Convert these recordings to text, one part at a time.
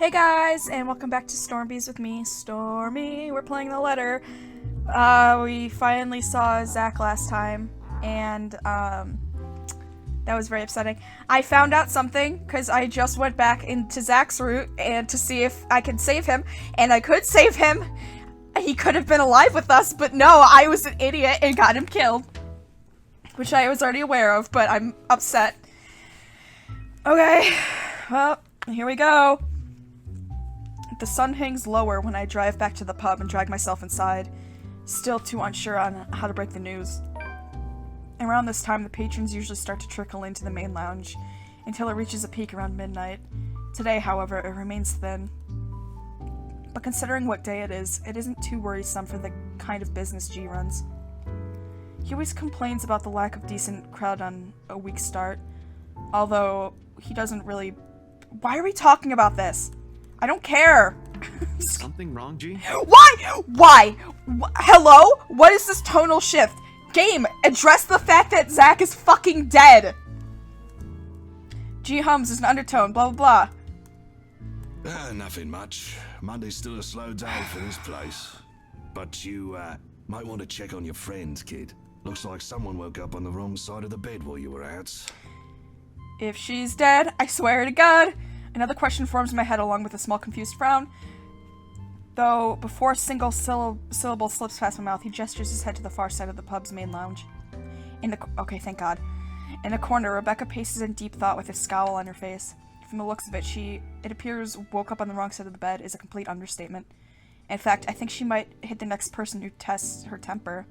Hey guys, and welcome back to Stormbees with me, Stormy. We're playing the letter. We finally saw Zach last time, and that was very upsetting. I found out something, because I just went back into Zach's route and to see if I could save him, and I could save him. He could have been alive with us, but no, I was an idiot and got him killed. Which I was already aware of, but I'm upset. Okay, well, here we go. The sun hangs lower when I drive back to the pub and drag myself inside, still too unsure on how to break the news. Around this time, the patrons usually start to trickle into the main lounge, until it reaches a peak around midnight. Today, however, it remains thin. But considering what day it isn't too worrisome for the kind of business G runs. He always complains about the lack of decent crowd on a weak start, although he doesn't really... Why are we talking about this? I don't care. Is something wrong, G? Why? Hello? What is this tonal shift? Game, address the fact that Zach is fucking dead. G hums as an undertone, blah blah blah. Nothing much. Monday's still a slow day for this place. But you, might want to check on your friends, kid. Looks like someone woke up on the wrong side of the bed while you were out. If she's dead, I swear to God. Another question forms in my head along with a small confused frown. Though, before a single syllable slips past my mouth, he gestures his head to the far side of the pub's main lounge. Okay, thank God. In the corner, Rebecca paces in deep thought with a scowl on her face. From the looks of it, it appears woke up on the wrong side of the bed is a complete understatement. In fact, I think she might hit the next person who tests her temper.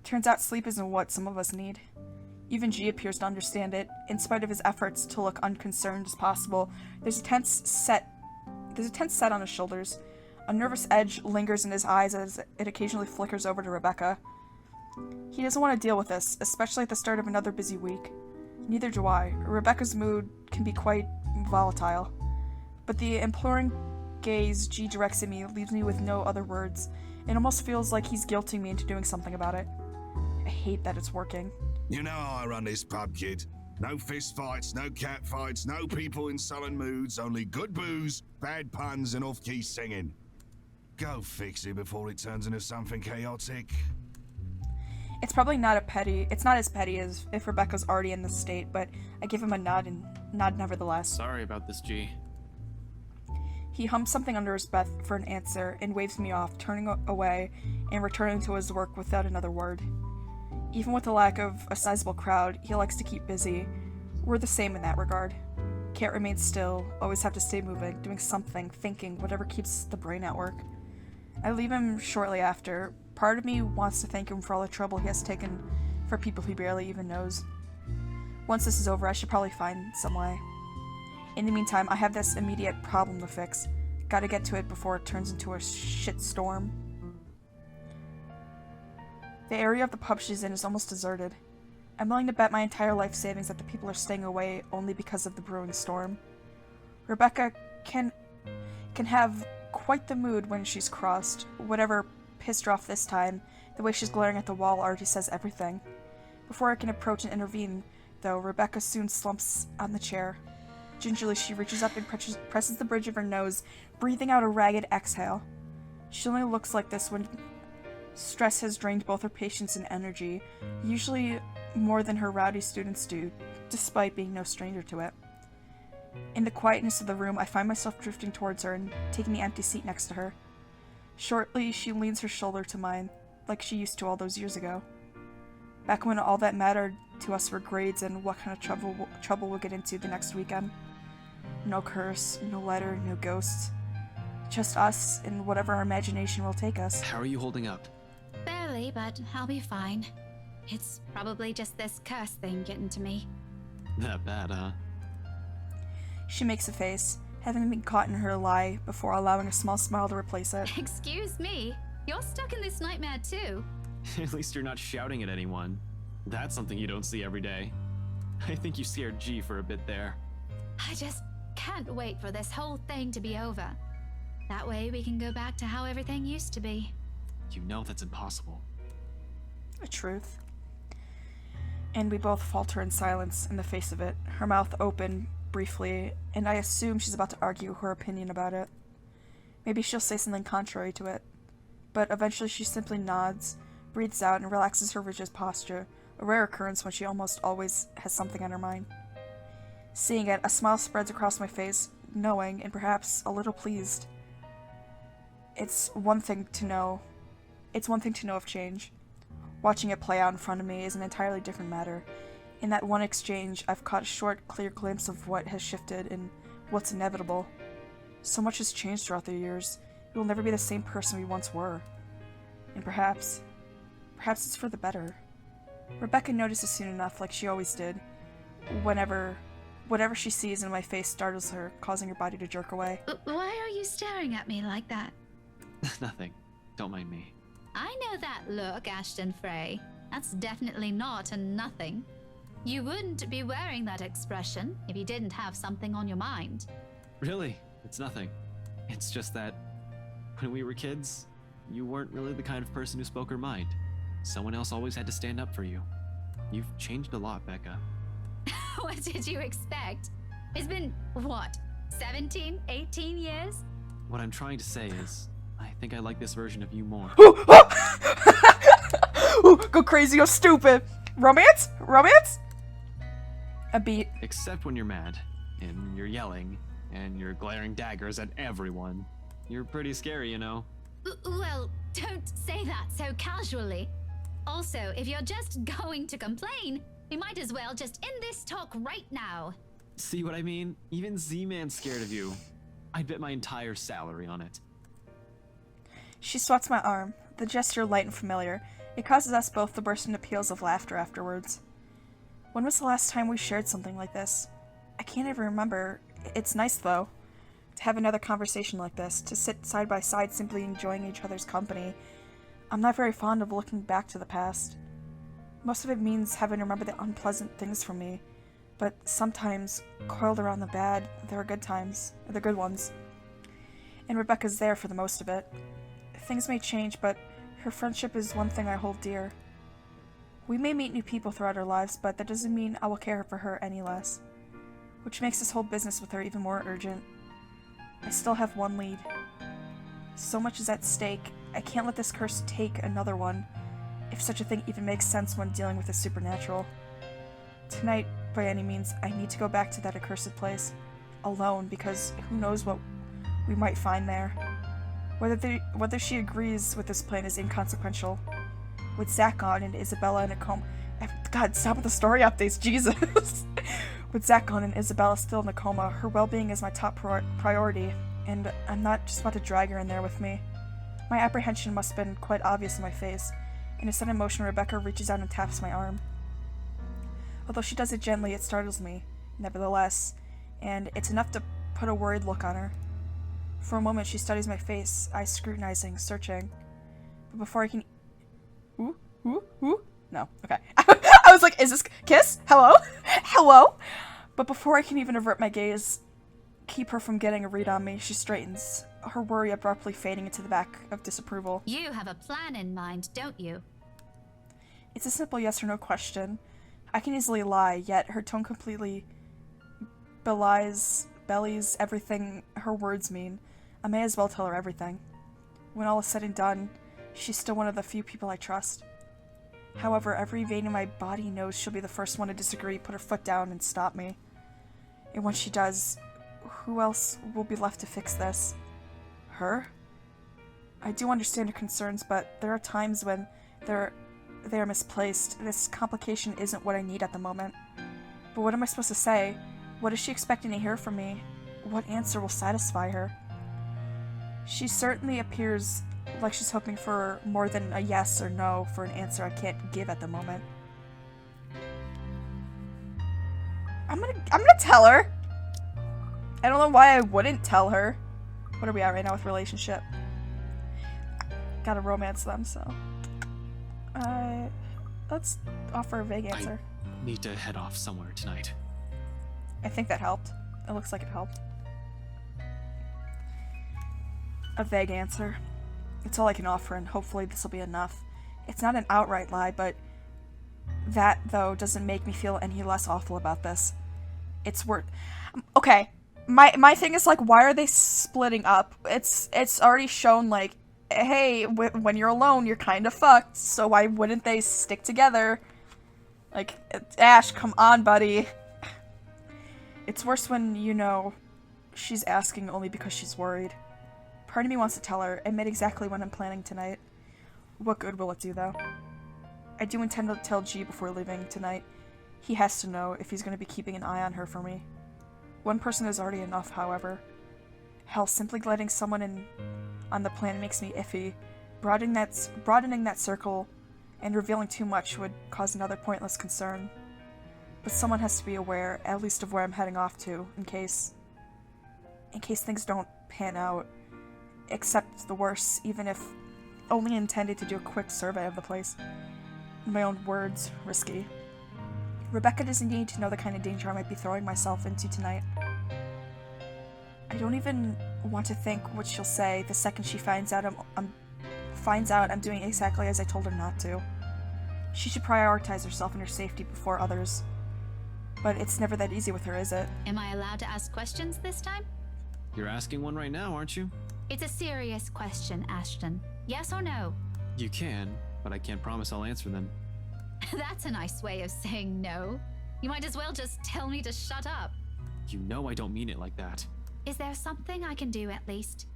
Turns out sleep isn't what some of us need. Even G appears to understand it. In spite of his efforts to look unconcerned as possible, there's a tense set on his shoulders. A nervous edge lingers in his eyes as it occasionally flickers over to Rebecca. He doesn't want to deal with this, especially at the start of another busy week. Neither do I. Rebecca's mood can be quite volatile. But the imploring gaze G directs at me leaves me with no other words. It almost feels like he's guilting me into doing something about it. I hate that it's working. You know how I run this pub, kid. No fist fights, no cat fights, no people in sullen moods, only good booze, bad puns, and off-key singing. Go fix it before it turns into something chaotic. It's probably not as petty as if Rebecca's already in this state, but I give him a nod nevertheless. Sorry about this, G. He hums something under his breath for an answer and waves me off, turning away and returning to his work without another word. Even with the lack of a sizable crowd, he likes to keep busy. We're the same in that regard. Can't remain still, always have to stay moving, doing something, thinking, whatever keeps the brain at work. I leave him shortly after. Part of me wants to thank him for all the trouble he has taken for people he barely even knows. Once this is over, I should probably find some way. In the meantime, I have this immediate problem to fix. Gotta get to it before it turns into a shit storm. The area of the pub she's in is almost deserted. I'm willing to bet my entire life savings that the people are staying away only because of the brewing storm. Rebecca can have quite the mood when she's crossed. Whatever pissed her off this time, the way she's glaring at the wall already says everything. Before I can approach and intervene, though, Rebecca soon slumps on the chair. Gingerly, she reaches up and presses the bridge of her nose, breathing out a ragged exhale. She only looks like this when stress has drained both her patience and energy, usually more than her rowdy students do, despite being no stranger to it. In the quietness of the room, I find myself drifting towards her and taking the empty seat next to her. Shortly, she leans her shoulder to mine, like she used to all those years ago. Back when all that mattered to us were grades and what kind of trouble we'll get into the next weekend. No curse, no letter, no ghosts. Just us and whatever our imagination will take us. How are you holding up? Barely, but I'll be fine. It's probably just this curse thing getting to me. That bad, huh? She makes a face, having been caught in her lie before allowing a small smile to replace it. Excuse me? You're stuck in this nightmare too? At least you're not shouting at anyone. That's something you don't see every day. I think you scared G for a bit there. I just can't wait for this whole thing to be over. That way we can go back to how everything used to be. You know that's impossible. A truth. And we both falter in silence in the face of it, her mouth open, briefly, and I assume she's about to argue her opinion about it. Maybe she'll say something contrary to it. But eventually she simply nods, breathes out, and relaxes her rigid posture, a rare occurrence when she almost always has something on her mind. Seeing it, a smile spreads across my face, knowing, and perhaps a little pleased. It's one thing to know of change. Watching it play out in front of me is an entirely different matter. In that one exchange, I've caught a short, clear glimpse of what has shifted and what's inevitable. So much has changed throughout the years. We will never be the same person we once were. And perhaps it's for the better. Rebecca notices soon enough, like she always did. Whatever she sees in my face startles her, causing her body to jerk away. Why are you staring at me like that? Nothing. Don't mind me. I know that look, Ashton Frey. That's definitely not a nothing. You wouldn't be wearing that expression if you didn't have something on your mind. Really? It's nothing. It's just that when we were kids, you weren't really the kind of person who spoke her mind. Someone else always had to stand up for you. You've changed a lot, Becca. What did you expect? It's been, what, 17, 18 years? What I'm trying to say is, I think I like this version of you more. Go crazy, go stupid. Romance? Romance? A beat. Except when you're mad, and you're yelling, and you're glaring daggers at everyone. You're pretty scary, you know. Well, don't say that so casually. Also, if you're just going to complain, we might as well just end this talk right now. See what I mean? Even Z-Man's scared of you. I'd bet my entire salary on it. She swats my arm, the gesture light and familiar. It causes us both to burst into peals of laughter afterwards. When was the last time we shared something like this? I can't even remember. It's nice, though, to have another conversation like this, to sit side by side simply enjoying each other's company. I'm not very fond of looking back to the past. Most of it means having to remember the unpleasant things from me, but sometimes, coiled around the bad, there are good times, the good ones. And Rebecca's there for the most of it. Things may change, but her friendship is one thing I hold dear. We may meet new people throughout our lives, but that doesn't mean I will care for her any less. Which makes this whole business with her even more urgent. I still have one lead. So much is at stake, I can't let this curse take another one, if such a thing even makes sense when dealing with the supernatural. Tonight, by any means, I need to go back to that accursed place. Alone, because who knows what we might find there. Whether she agrees with this plan is inconsequential. With Zach gone and Isabella in a coma... God, stop with the story updates, Jesus! With Zach gone and Isabella still in a coma, her well-being is my top priority, and I'm not just about to drag her in there with me. My apprehension must have been quite obvious in my face. In a sudden motion, Rebecca reaches out and taps my arm. Although she does it gently, it startles me, nevertheless, and it's enough to put a worried look on her. For a moment, she studies my face, eyes scrutinizing, searching. But before I can... Ooh? No, okay. I was like, is this kiss? Hello? Hello? But before I can even avert my gaze, keep her from getting a read on me, she straightens, her worry abruptly fading into the back of disapproval. You have a plan in mind, don't you? It's a simple yes or no question. I can easily lie, yet her tone completely bellies everything her words mean. I may as well tell her everything. When all is said and done, she's still one of the few people I trust. However, every vein in my body knows she'll be the first one to disagree, put her foot down, and stop me. And when she does, who else will be left to fix this? Her? I do understand her concerns, but there are times when they are misplaced. This complication isn't what I need at the moment. But what am I supposed to say? What is she expecting to hear from me? What answer will satisfy her? She certainly appears like she's hoping for more than a yes or no for an answer I can't give at the moment. I'm gonna tell her. I don't know why I wouldn't tell her. What are we at right now with relationship? Gotta romance them, so. Let's offer a vague answer. I need to head off somewhere tonight. I think that helped. It looks like it helped. A vague answer. It's all I can offer, and hopefully this will be enough. It's not an outright lie, but that, though, doesn't make me feel any less awful about this. It's worth... Okay, my thing is, like, why are they splitting up? It's already shown, like, hey, when you're alone, you're kind of fucked, so why wouldn't they stick together? Like, Ash, come on, buddy. It's worse when, you know, she's asking only because she's worried. Part of me wants to tell her, admit exactly what I'm planning tonight. What good will it do, though? I do intend to tell G before leaving tonight. He has to know if he's going to be keeping an eye on her for me. One person is already enough, however. Hell, simply letting someone in on the plan makes me iffy. Broadening that circle and revealing too much would cause another pointless concern. But someone has to be aware, at least of where I'm heading off to, in case things don't pan out. Accept the worst, even if only intended to do a quick survey of the place. In my own words, risky. Rebecca doesn't need to know the kind of danger I might be throwing myself into tonight. I don't even want to think what she'll say the second she finds out I'm doing exactly as I told her not to. She should prioritize herself and her safety before others. But it's never that easy with her, is it? Am I allowed to ask questions this time? You're asking one right now, aren't you? It's a serious question, Ashton. Yes or no? You can, but I can't promise I'll answer them. That's a nice way of saying no. You might as well just tell me to shut up. You know I don't mean it like that. Is there something I can do at least?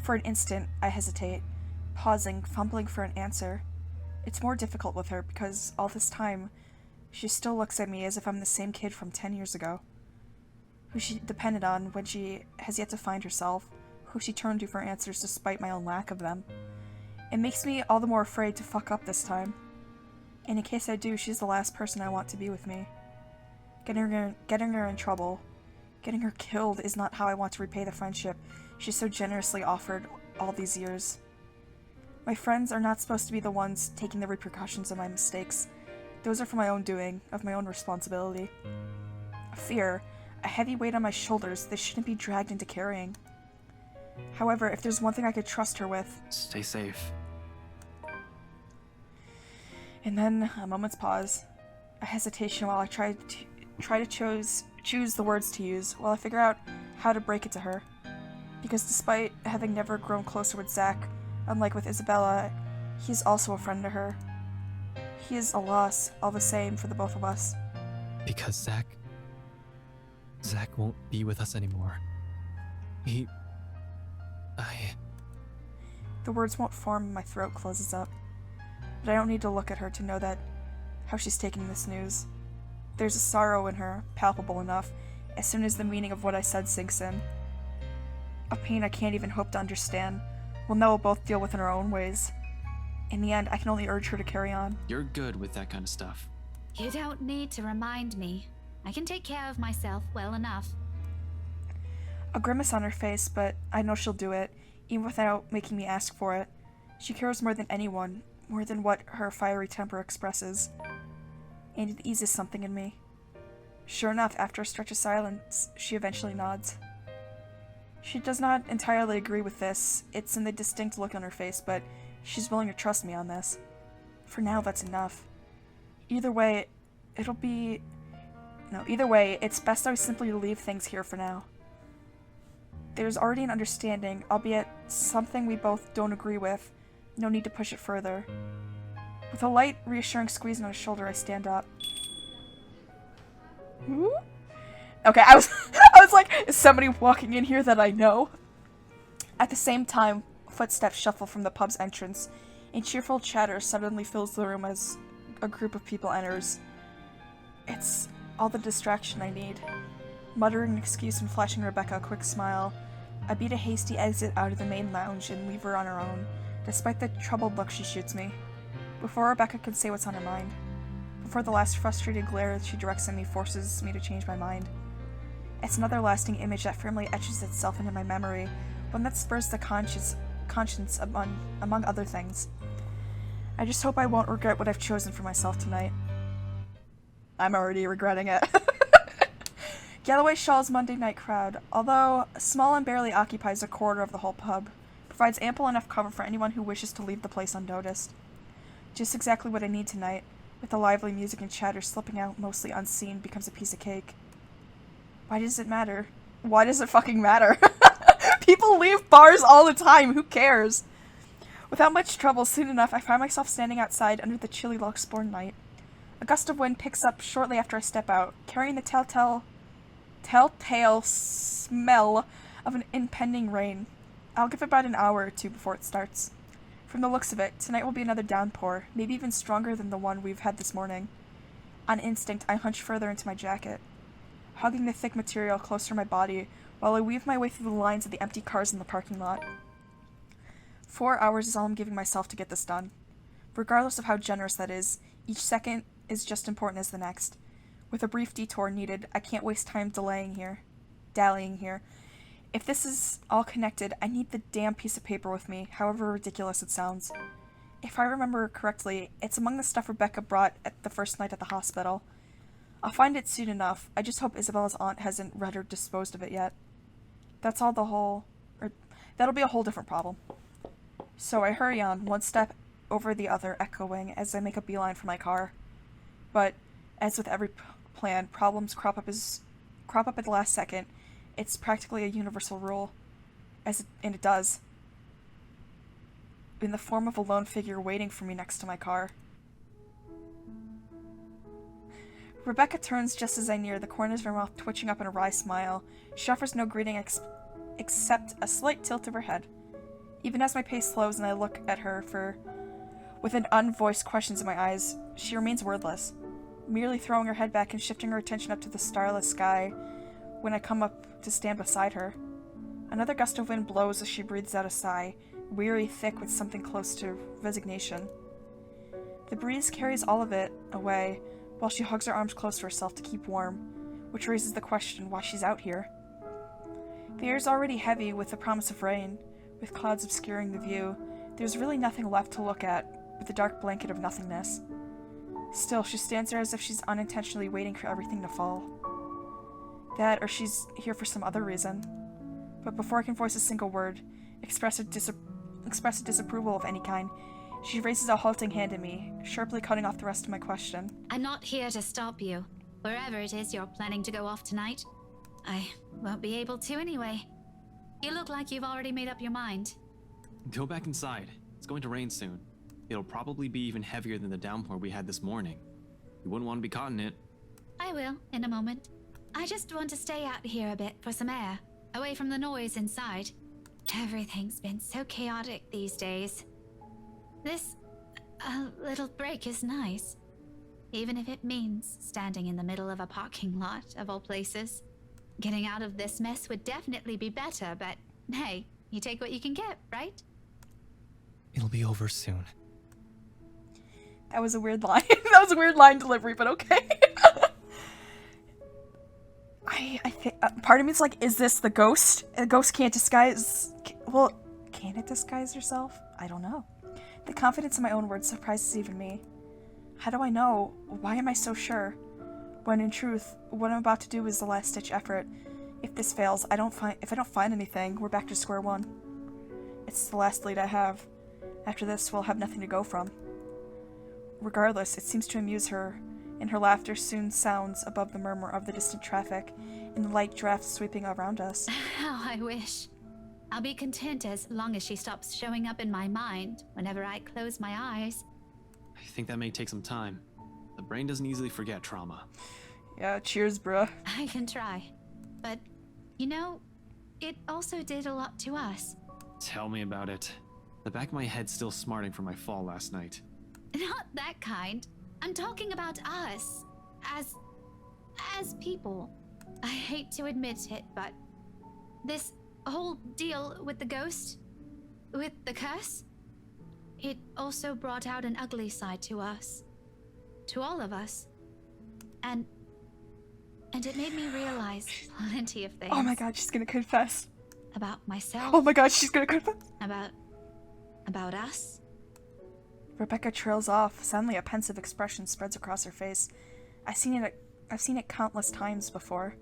For an instant, I hesitate, pausing, fumbling for an answer. It's more difficult with her because all this time, she still looks at me as if I'm the same kid from 10 years ago, who she depended on when she has yet to find herself, who she turned to for answers despite my own lack of them. It makes me all the more afraid to fuck up this time. And in case I do, she's the last person I want to be with me. Getting her in trouble, getting her killed is not how I want to repay the friendship she so generously offered all these years. My friends are not supposed to be the ones taking the repercussions of my mistakes. Those are for my own doing, of my own responsibility. Fear, a heavy weight on my shoulders they shouldn't be dragged into carrying. However, if there's one thing I could trust her with... Stay safe. And then a moment's pause. A hesitation while I try to choose the words to use, while I figure out how to break it to her. Because despite having never grown closer with Zach, unlike with Isabella, he's also a friend to her. He is a loss, all the same, for the both of us. Because Zach won't be with us anymore. The words won't form and my throat closes up. But I don't need to look at her to know how she's taking this news. There's a sorrow in her, palpable enough, as soon as the meaning of what I said sinks in. A pain I can't even hope to understand. We'll know we'll both deal with in our own ways. In the end, I can only urge her to carry on. You're good with that kind of stuff. You don't need to remind me. I can take care of myself well enough. A grimace on her face, but I know she'll do it, even without making me ask for it. She cares more than anyone, more than what her fiery temper expresses. And it eases something in me. Sure enough, after a stretch of silence, she eventually nods. She does not entirely agree with this. It's in the distinct look on her face, but she's willing to trust me on this. For now, that's enough. Either way, it's best I simply leave things here for now. There's already an understanding, albeit something we both don't agree with. No need to push it further. With a light, reassuring squeeze on his shoulder, I stand up. Ooh. Okay, I was like, is somebody walking in here that I know? At the same time, footsteps shuffle from the pub's entrance, and cheerful chatter suddenly fills the room as a group of people enters. It's all the distraction I need. Muttering an excuse and flashing Rebecca a quick smile, I beat a hasty exit out of the main lounge and leave her on her own, despite the troubled look she shoots me. Before Rebecca can say what's on her mind. Before the last frustrated glare she directs at me forces me to change my mind. It's another lasting image that firmly etches itself into my memory, one that spurs the conscience among other things. I just hope I won't regret what I've chosen for myself tonight. I'm already regretting it. Galloway Shaw's Monday night crowd, although small and barely occupies a quarter of the whole pub, provides ample enough cover for anyone who wishes to leave the place unnoticed. Just exactly what I need tonight. with the lively music and chatter slipping out mostly unseen, becomes a piece of cake. Why does it matter? Why does it fucking matter? People leave bars all the time, who cares? Without much trouble, soon enough, I find myself standing outside under the chilly Luxborn night. A gust of wind picks up shortly after I step out, carrying the telltale smell of an impending rain. I'll give it about an hour or two before it starts. From the looks of it, tonight will be another downpour, maybe even stronger than the one we've had this morning. On instinct, I hunch further into my jacket, hugging the thick material closer to my body while I weave my way through the lines of the empty cars in the parking lot. 4 hours is all I'm giving myself to get this done. Regardless of how generous that is, each second is just important as the next. With a brief detour needed, I can't waste time dallying here. If this is all connected, I need the damn piece of paper with me, however ridiculous it sounds. If I remember correctly, it's among the stuff Rebecca brought at the first night at the hospital. I'll find it soon enough. I just hope Isabella's aunt hasn't read or disposed of it yet. That'll be a whole different problem. So I hurry on, one step over the other, echoing as I make a beeline for my car. But, as with every plan, problems crop up at the last second. It's practically a universal rule, and it does, in the form of a lone figure waiting for me next to my car. Rebecca turns just as I near, the corners of her mouth twitching up in a wry smile. She offers no greeting except a slight tilt of her head. Even as my pace slows and I look at her with an unvoiced questions in my eyes, she remains wordless, merely throwing her head back and shifting her attention up to the starless sky when I come up to stand beside her. Another gust of wind blows as she breathes out a sigh, weary, thick with something close to resignation. The breeze carries all of it away, while she hugs her arms close to herself to keep warm, which raises the question why she's out here. The air is already heavy with the promise of rain, with clouds obscuring the view. There's really nothing left to look at, but the dark blanket of nothingness. Still, she stands there as if she's unintentionally waiting for everything to fall. That, or she's here for some other reason. But before I can voice a single word, express a disapproval of any kind, she raises a halting hand at me, sharply cutting off the rest of my question. I'm not here to stop you. Wherever it is you're planning to go off tonight, I won't be able to anyway. You look like you've already made up your mind. Go back inside. It's going to rain soon. It'll probably be even heavier than the downpour we had this morning. You wouldn't want to be caught in it. I will, in a moment. I just want to stay out here a bit for some air, away from the noise inside. Everything's been so chaotic these days. This little break is nice, even if it means standing in the middle of a parking lot, of all places. Getting out of this mess would definitely be better, but hey, you take what you can get, right? It'll be over soon. That was a weird line. That was a weird line delivery, but okay. I think part of me is like, is this the ghost? A ghost can't disguise. Well, can it disguise herself? I don't know. The confidence in my own words surprises even me. How do I know? Why am I so sure? When in truth, what I'm about to do is the last-ditch effort. If this fails, if I don't find anything, we're back to square one. It's the last lead I have. After this, we'll have nothing to go from. Regardless, it seems to amuse her, and her laughter soon sounds above the murmur of the distant traffic and the light drafts sweeping around us. How I wish. I'll be content as long as she stops showing up in my mind whenever I close my eyes. I think that may take some time. The brain doesn't easily forget trauma. Yeah, cheers, bruh. I can try. But, you know, it also did a lot to us. Tell me about it. The back of my head's still smarting from my fall last night. Not that kind. I'm talking about us. As people. I hate to admit it, but this whole deal with the ghost, with the curse, it also brought out an ugly side to us. To all of us. And it made me realize plenty of things. Oh my god, she's gonna confess. About myself. Oh my god, she's gonna confess. About us. Rebecca trails off. Suddenly a pensive expression spreads across her face. I've seen it countless times before.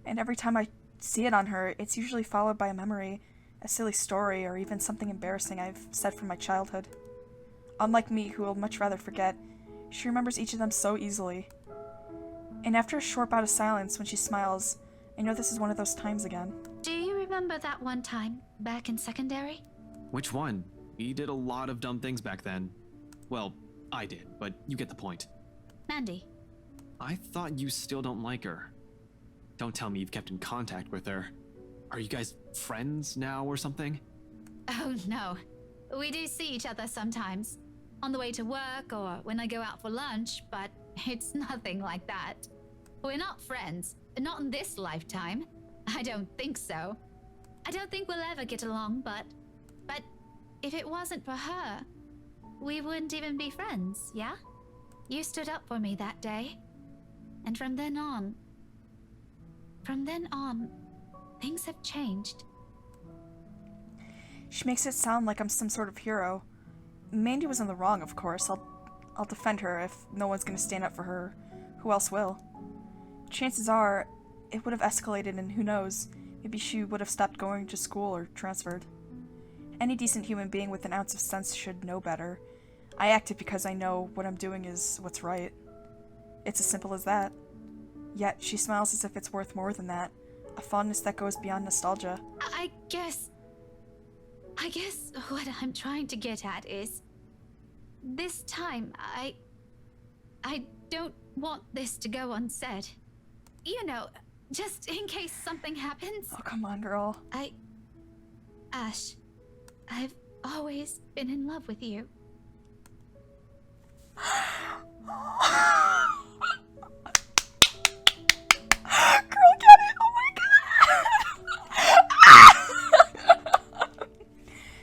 And every time I see it on her, it's usually followed by a memory, a silly story, or even something embarrassing I've said from my childhood. Unlike me, who will much rather forget, She remembers each of them so easily. And after a short bout of silence, when she smiles, I know this is one of those times again. Do you remember that one time back in secondary? Which one? We did a lot of dumb things back then. Well, I did, but you get the point. Mandy. I thought you still don't like her. Don't tell me you've kept in contact with her. Are you guys friends now or something? Oh no. We do see each other sometimes. On the way to work or when I go out for lunch, but it's nothing like that. We're not friends. Not in this lifetime. I don't think so. I don't think we'll ever get along, but if it wasn't for her, we wouldn't even be friends, yeah? You stood up for me that day. And from then on, things have changed. She makes it sound like I'm some sort of hero. Mandy was in the wrong, of course. I'll defend her. If no one's gonna stand up for her, who else will? Chances are, it would have escalated, and who knows, maybe she would have stopped going to school or transferred. Any decent human being with an ounce of sense should know better. I acted because I know what I'm doing is what's right. It's as simple as that. Yet, she smiles as if it's worth more than that. A fondness that goes beyond nostalgia. I guess what I'm trying to get at is, this time, I don't want this to go unsaid. You know, just in case something happens. Oh, come on, girl. Ash, I've always been in love with you. Girl, get it! Oh my god!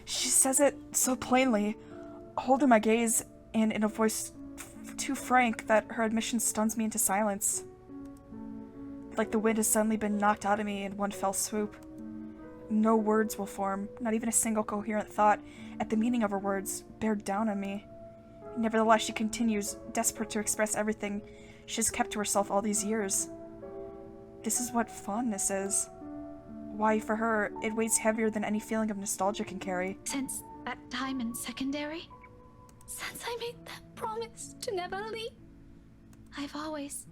She says it so plainly, holding my gaze, and in a voice too frank that her admission stuns me into silence. Like the wind has suddenly been knocked out of me in one fell swoop. No words will form, not even a single coherent thought, at the meaning of her words, bear down on me. Nevertheless, she continues, desperate to express everything she has kept to herself all these years. This is what fondness is. Why, for her, it weighs heavier than any feeling of nostalgia can carry. Since that time in secondary, since I made that promise to never leave, I've always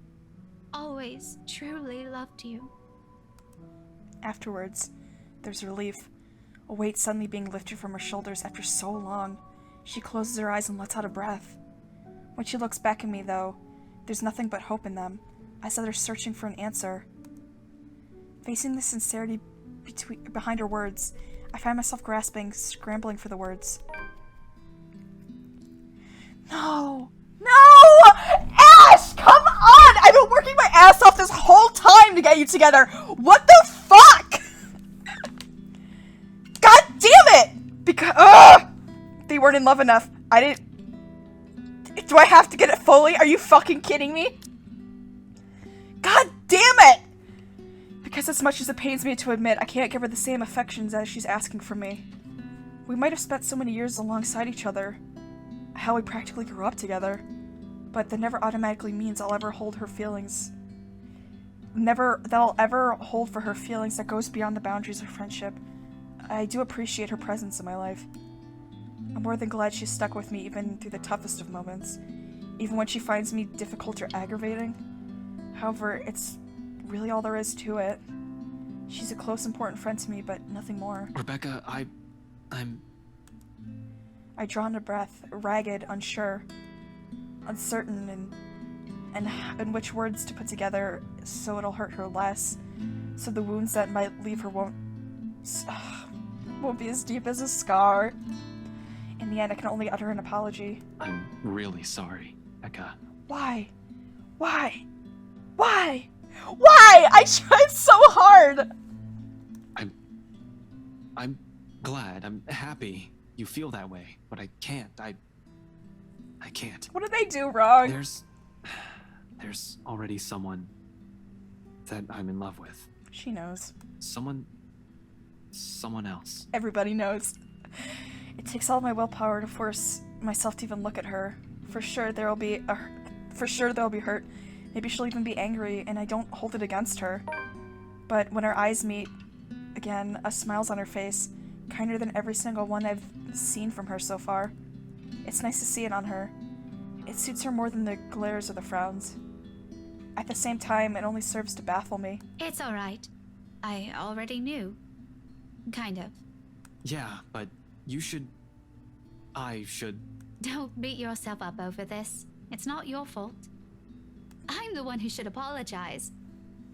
truly loved you. Afterwards, there's relief, a weight suddenly being lifted from her shoulders after so long. She closes her eyes and lets out a breath. When she looks back at me, though, there's nothing but hope in them, as though they're searching for an answer. Facing the sincerity behind her words, I find myself grasping, scrambling for the words. No! No! Ash, come on! I've been working my ass off this whole time to get you together! What the fuck?! God damn it! Because, they weren't in love enough. Do I have to get it fully? Are you fucking kidding me? God damn it! Because as much as it pains me to admit, I can't give her the same affections as she's asking from me. We might have spent so many years alongside each other. How we practically grew up together. But that never automatically means I'll ever hold her feelings. That I'll ever hold for her feelings that goes beyond the boundaries of friendship. I do appreciate her presence in my life. I'm more than glad she's stuck with me even through the toughest of moments. Even when she finds me difficult or aggravating. However, it's really all there is to it. She's a close, important friend to me, but nothing more. Rebecca, I draw in a breath, ragged, unsure, uncertain, and which words to put together so it'll hurt her less, so the wounds that might leave her won't be as deep as a scar. In the end, I can only utter an apology. I'm really sorry, Becca. Why? Why? Why? Why? I tried so hard! I'm glad, I'm happy you feel that way, but I can't, I can't. What did I do wrong? There's already someone that I'm in love with. She knows. Someone else. Everybody knows. It takes all my willpower to force myself to even look at her. For sure there'll be hurt. Maybe she'll even be angry, and I don't hold it against her. But when our eyes meet, again, a smile's on her face, kinder than every single one I've seen from her so far. It's nice to see it on her. It suits her more than the glares or the frowns. At the same time, it only serves to baffle me. It's alright. I already knew. Kind of. Yeah, but I should. Don't beat yourself up over this. It's not your fault. I'm the one who should apologize.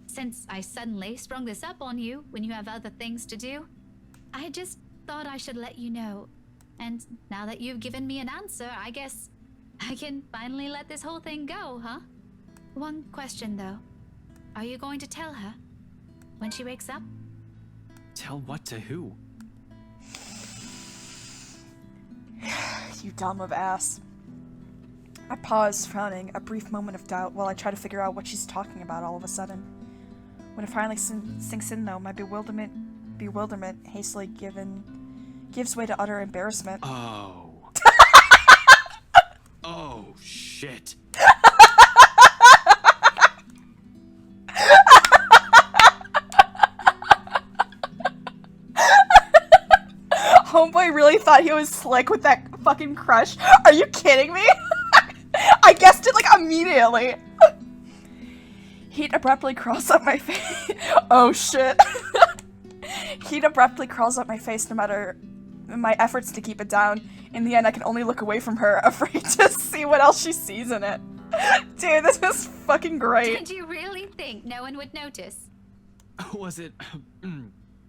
Since I suddenly sprung this up on you when you have other things to do, I just thought I should let you know. And now that you've given me an answer, I guess I can finally let this whole thing go, huh? One question though. Are you going to tell her when she wakes up? Tell what to who? You dumb of ass. I pause, frowning, a brief moment of doubt while I try to figure out what she's talking about all of a sudden. When it finally sinks in though, my bewilderment hastily gives way to utter embarrassment. Oh. Oh, shit. Homeboy really thought he was slick with that fucking crush. Are you kidding me? I guessed it like immediately. Heat abruptly crawls up my face. Oh shit. Heat abruptly crawls up my face no matter my efforts to keep it down. In the end, I can only look away from her, afraid to see what else she sees in it. Dude, this is fucking great. Did you really think no one would notice? Was it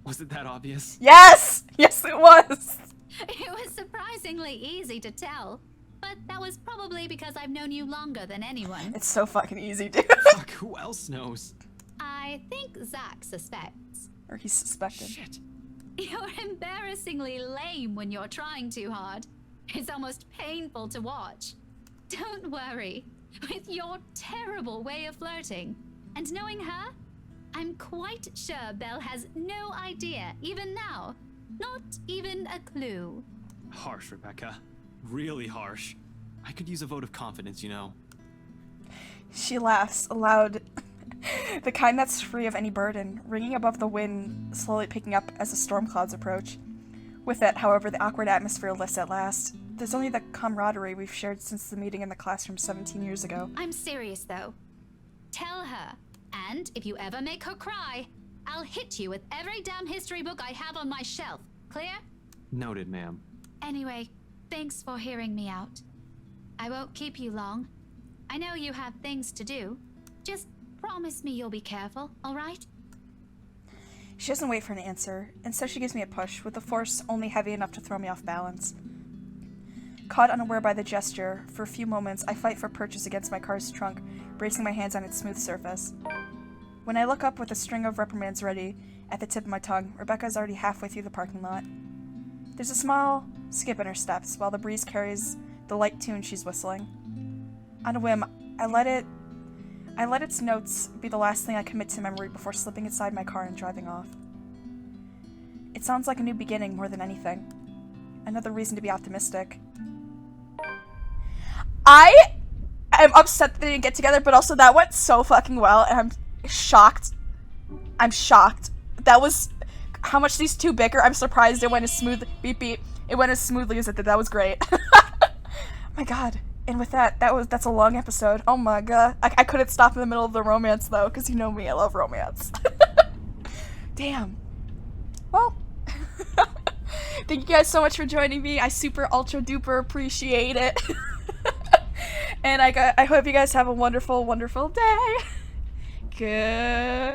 that obvious? Yes! Yes, it was. It was surprisingly easy to tell. But that was probably because I've known you longer than anyone. It's so fucking easy, dude. Fuck, who else knows? I think Zach suspects. Or he's suspected. Shit. You're embarrassingly lame when you're trying too hard. It's almost painful to watch. Don't worry. With your terrible way of flirting, and knowing her, I'm quite sure Belle has no idea, even now. Not even a clue. Harsh, Rebecca. Really harsh. I could use a vote of confidence, you know. She laughs aloud, the kind that's free of any burden, ringing above the wind, slowly picking up as the storm clouds approach. With it, however, the awkward atmosphere lifts at last. There's only the camaraderie we've shared since the meeting in the classroom 17 years ago. I'm serious, though. Tell her, and if you ever make her cry, I'll hit you with every damn history book I have on my shelf. Clear? Noted, ma'am. Anyway, thanks for hearing me out. I won't keep you long. I know you have things to do. Just promise me you'll be careful, alright? She doesn't wait for an answer. Instead, she gives me a push, with the force only heavy enough to throw me off balance. Caught unaware by the gesture, for a few moments, I fight for purchase against my car's trunk, bracing my hands on its smooth surface. When I look up with a string of reprimands ready at the tip of my tongue, Rebecca is already halfway through the parking lot. There's a small skip in her steps, while the breeze carries the light tune she's whistling. On a whim, I let its notes be the last thing I commit to memory before slipping inside my car and driving off. It sounds like a new beginning more than anything. Another reason to be optimistic. I am upset that they didn't get together, but also that went so fucking well, and I'm shocked. I'm shocked. That was how much these two bicker. I'm surprised it went as smooth. Beep beep. It went as smoothly as it did. That was great. My god. And with that's a long episode. Oh my god. I couldn't stop in the middle of the romance though, because you know me, I love romance. Damn. Well, thank you guys so much for joining me. I super ultra duper appreciate it. And I hope you guys have a wonderful, wonderful day. Good.